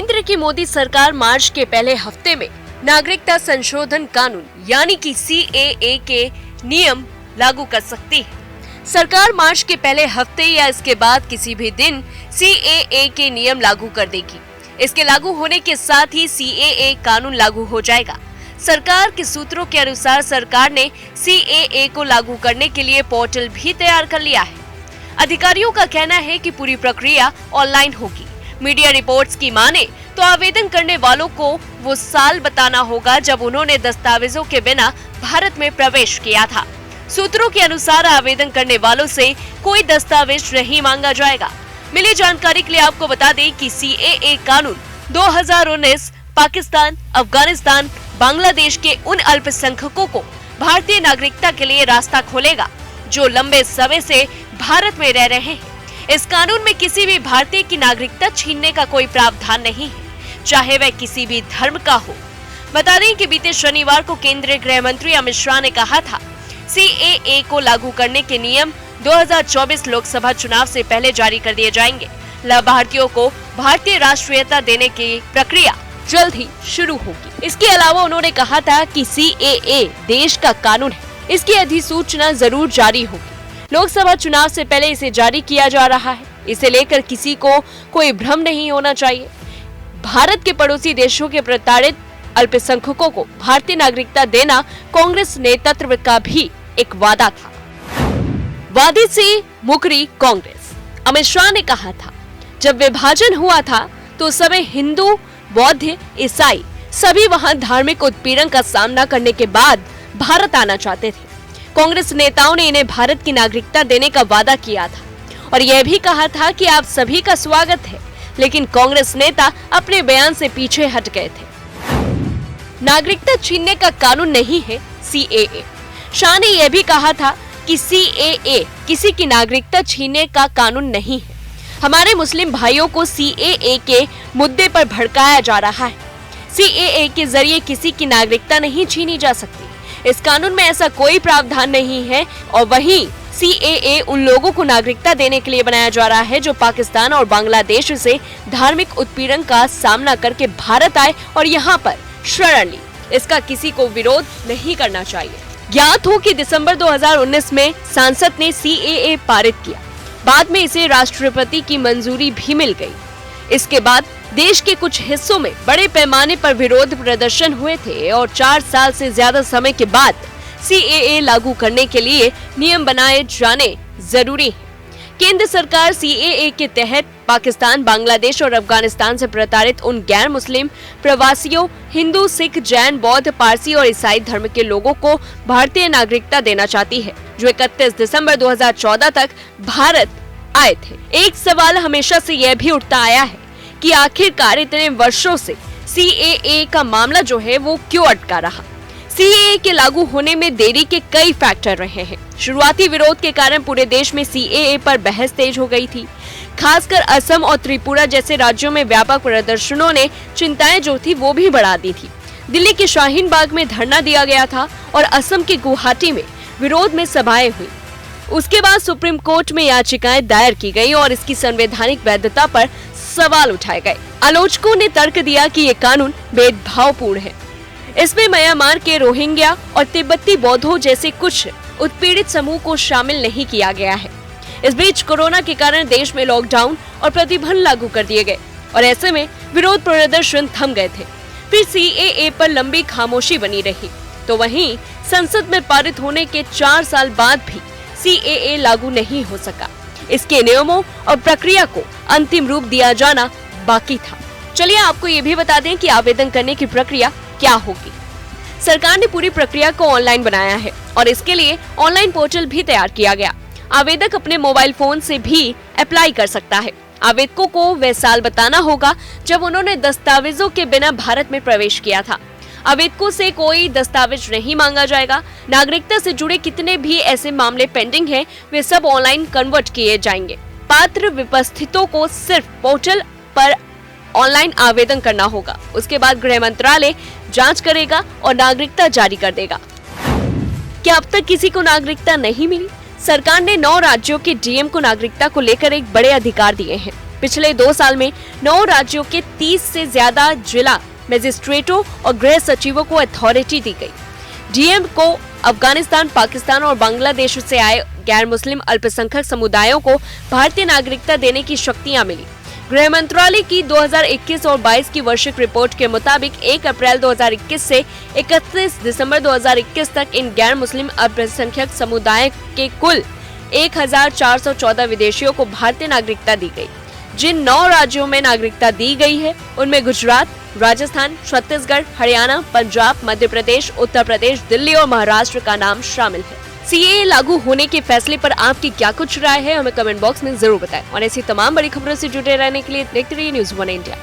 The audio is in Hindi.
केंद्र की मोदी सरकार मार्च के पहले हफ्ते में नागरिकता संशोधन कानून यानी कि CAA के नियम लागू कर सकती है। सरकार मार्च के पहले हफ्ते या इसके बाद किसी भी दिन CAA के नियम लागू कर देगी। इसके लागू होने के साथ ही CAA कानून लागू हो जाएगा। सरकार के सूत्रों के अनुसार सरकार ने CAA को लागू करने के लिए पोर्टल भी तैयार कर लिया है। अधिकारियों का कहना है कि पूरी प्रक्रिया ऑनलाइन होगी। मीडिया रिपोर्ट्स की माने तो आवेदन करने वालों को वो साल बताना होगा जब उन्होंने दस्तावेजों के बिना भारत में प्रवेश किया था। सूत्रों के अनुसार आवेदन करने वालों से कोई दस्तावेज नहीं मांगा जाएगा। मिली जानकारी के लिए आपको बता दें कि CAA कानून 2019 पाकिस्तान, अफगानिस्तान, बांग्लादेश के उन अल्पसंख्यकों को भारतीय नागरिकता के लिए रास्ता खोलेगा जो लंबे समय से भारत में रह रहे हैं। इस कानून में किसी भी भारतीय की नागरिकता छीनने का कोई प्रावधान नहीं है, चाहे वह किसी भी धर्म का हो। बता दें कि बीते शनिवार को केंद्रीय गृह मंत्री अमित शाह ने कहा था, CAA को लागू करने के नियम 2024 लोकसभा चुनाव से पहले जारी कर दिए जाएंगे। लाभार्थियों को भारतीय राष्ट्रीयता देने की प्रक्रिया जल्द ही शुरू होगी। इसके अलावा उन्होंने कहा था कि CAA देश का कानून है, इसकी अधिसूचना जरूर जारी होगी। लोकसभा चुनाव से पहले इसे जारी किया जा रहा है। इसे लेकर किसी को कोई भ्रम नहीं होना चाहिए। भारत के पड़ोसी देशों के प्रताड़ित अल्पसंख्यकों को भारतीय नागरिकता देना कांग्रेस नेतृत्व का भी एक वादा था। वादे से मुकरी कांग्रेस। अमित शाह ने कहा था, जब विभाजन हुआ था तो उस समय हिंदू, बौद्ध, ईसाई सभी वहां धार्मिक उत्पीड़न का सामना करने के बाद भारत आना चाहते थे। कांग्रेस नेताओं ने इन्हें भारत की नागरिकता देने का वादा किया था और यह भी कहा था कि आप सभी का स्वागत है, लेकिन कांग्रेस नेता अपने बयान से पीछे हट गए थे। नागरिकता छीनने का कानून नहीं है CAA। शाह ने यह भी कहा था कि CAA किसी की नागरिकता छीनने का कानून नहीं है। हमारे मुस्लिम भाइयों को CAA के मुद्दे पर भड़काया जा रहा है। CAA के जरिए किसी की नागरिकता नहीं छीनी जा सकती। इस कानून में ऐसा कोई प्रावधान नहीं है और वहीं CAA उन लोगों को नागरिकता देने के लिए बनाया जा रहा है जो पाकिस्तान और बांग्लादेश से धार्मिक उत्पीड़न का सामना करके भारत आए और यहाँ पर शरण ली। इसका किसी को विरोध नहीं करना चाहिए। ज्ञात हो कि दिसंबर 2019 में संसद ने CAA पारित किया। बाद में इसे राष्ट्रपति की मंजूरी भी मिल गई। इसके बाद देश के कुछ हिस्सों में बड़े पैमाने पर विरोध प्रदर्शन हुए थे और 4 साल से ज्यादा समय के बाद CAA लागू करने के लिए नियम बनाए जाने जरूरी है। केंद्र सरकार CAA के तहत पाकिस्तान, बांग्लादेश और अफगानिस्तान से प्रताड़ित उन गैर मुस्लिम प्रवासियों, हिंदू, सिख, जैन, बौद्ध, पारसी और ईसाई धर्म के लोगों को भारतीय नागरिकता देना चाहती है जो 31 दिसंबर 2014 तक भारत आए थे। एक सवाल हमेशा से यह भी उठता आया है कि आखिरकार इतने वर्षों से CAA का मामला जो है वो क्यों अटका रहा। CAA के लागू होने में देरी के कई फैक्टर रहे हैं। शुरुआती विरोध के कारण पूरे देश में CAA पर बहस तेज हो गई थी। खासकर असम और त्रिपुरा जैसे राज्यों में व्यापक प्रदर्शनों ने चिंताएं जो थी वो भी बढ़ा दी थी। दिल्ली के शाहीन बाग में धरना दिया गया था और असम के गुवाहाटी में विरोध में सभाएं हुई। उसके बाद सुप्रीम कोर्ट में याचिकाएं दायर की गई और इसकी संवैधानिक वैधता पर सवाल उठाए गए। आलोचकों ने तर्क दिया कि ये कानून भेदभावपूर्ण है। इसमें म्यांमार के रोहिंग्या और तिब्बती बौद्धों जैसे कुछ उत्पीड़ित समूह को शामिल नहीं किया गया है। इस बीच कोरोना के कारण देश में लॉकडाउन और प्रतिबंध लागू कर दिए गए और ऐसे में विरोध प्रदर्शन थम गए थे। फिर CAA पर लंबी खामोशी बनी रही तो वहीं संसद में पारित होने के 4 साल बाद भी CAA लागू नहीं हो सका। इसके नियमों और प्रक्रिया को अंतिम रूप दिया जाना बाकी था। चलिए आपको ये भी बता दें कि आवेदन करने की प्रक्रिया क्या होगी। सरकार ने पूरी प्रक्रिया को ऑनलाइन बनाया है और इसके लिए ऑनलाइन पोर्टल भी तैयार किया गया। आवेदक अपने मोबाइल फोन से भी अप्लाई कर सकता है। आवेदकों को वह साल बताना होगा जब उन्होंने दस्तावेजों के बिना भारत में प्रवेश किया था। आवेदकों से कोई दस्तावेज नहीं मांगा जाएगा। नागरिकता से जुड़े कितने भी ऐसे मामले पेंडिंग हैं, वे सब ऑनलाइन कन्वर्ट किए जाएंगे। पात्र विपस्थितों को सिर्फ पोर्टल पर ऑनलाइन आवेदन करना होगा। उसके बाद गृह मंत्रालय जांच करेगा और नागरिकता जारी कर देगा। क्या अब तक किसी को नागरिकता नहीं मिली? सरकार ने 9 राज्यों के डीएम को नागरिकता को लेकर एक बड़े अधिकार दिए हैं। पिछले 2 साल में 9 राज्यों के 30 से ज्यादा जिला मजिस्ट्रेटों और गृह सचिवों को अथॉरिटी दी गई। डीएम को अफगानिस्तान, पाकिस्तान और बांग्लादेश से आए गैर मुस्लिम अल्पसंख्यक समुदायों को भारतीय नागरिकता देने की शक्तियां मिली। गृह मंत्रालय की 2021 और 22 की वार्षिक रिपोर्ट के मुताबिक 1 अप्रैल 2021 से 31 दिसंबर 2021 तक इन गैर मुस्लिम अल्पसंख्यक समुदाय के कुल 1414 विदेशियों को भारतीय नागरिकता दी गई। जिन 9 राज्यों में नागरिकता दी गई है उनमें गुजरात, राजस्थान, छत्तीसगढ़, हरियाणा, पंजाब, मध्य प्रदेश, उत्तर प्रदेश, दिल्ली और महाराष्ट्र का नाम शामिल है। सीएए लागू होने के फैसले पर आपकी क्या कुछ राय है, हमें कमेंट बॉक्स में जरूर बताएं। और ऐसी तमाम बड़ी खबरों से जुड़े रहने के लिए देखते रहिए न्यूज़ 1 इंडिया।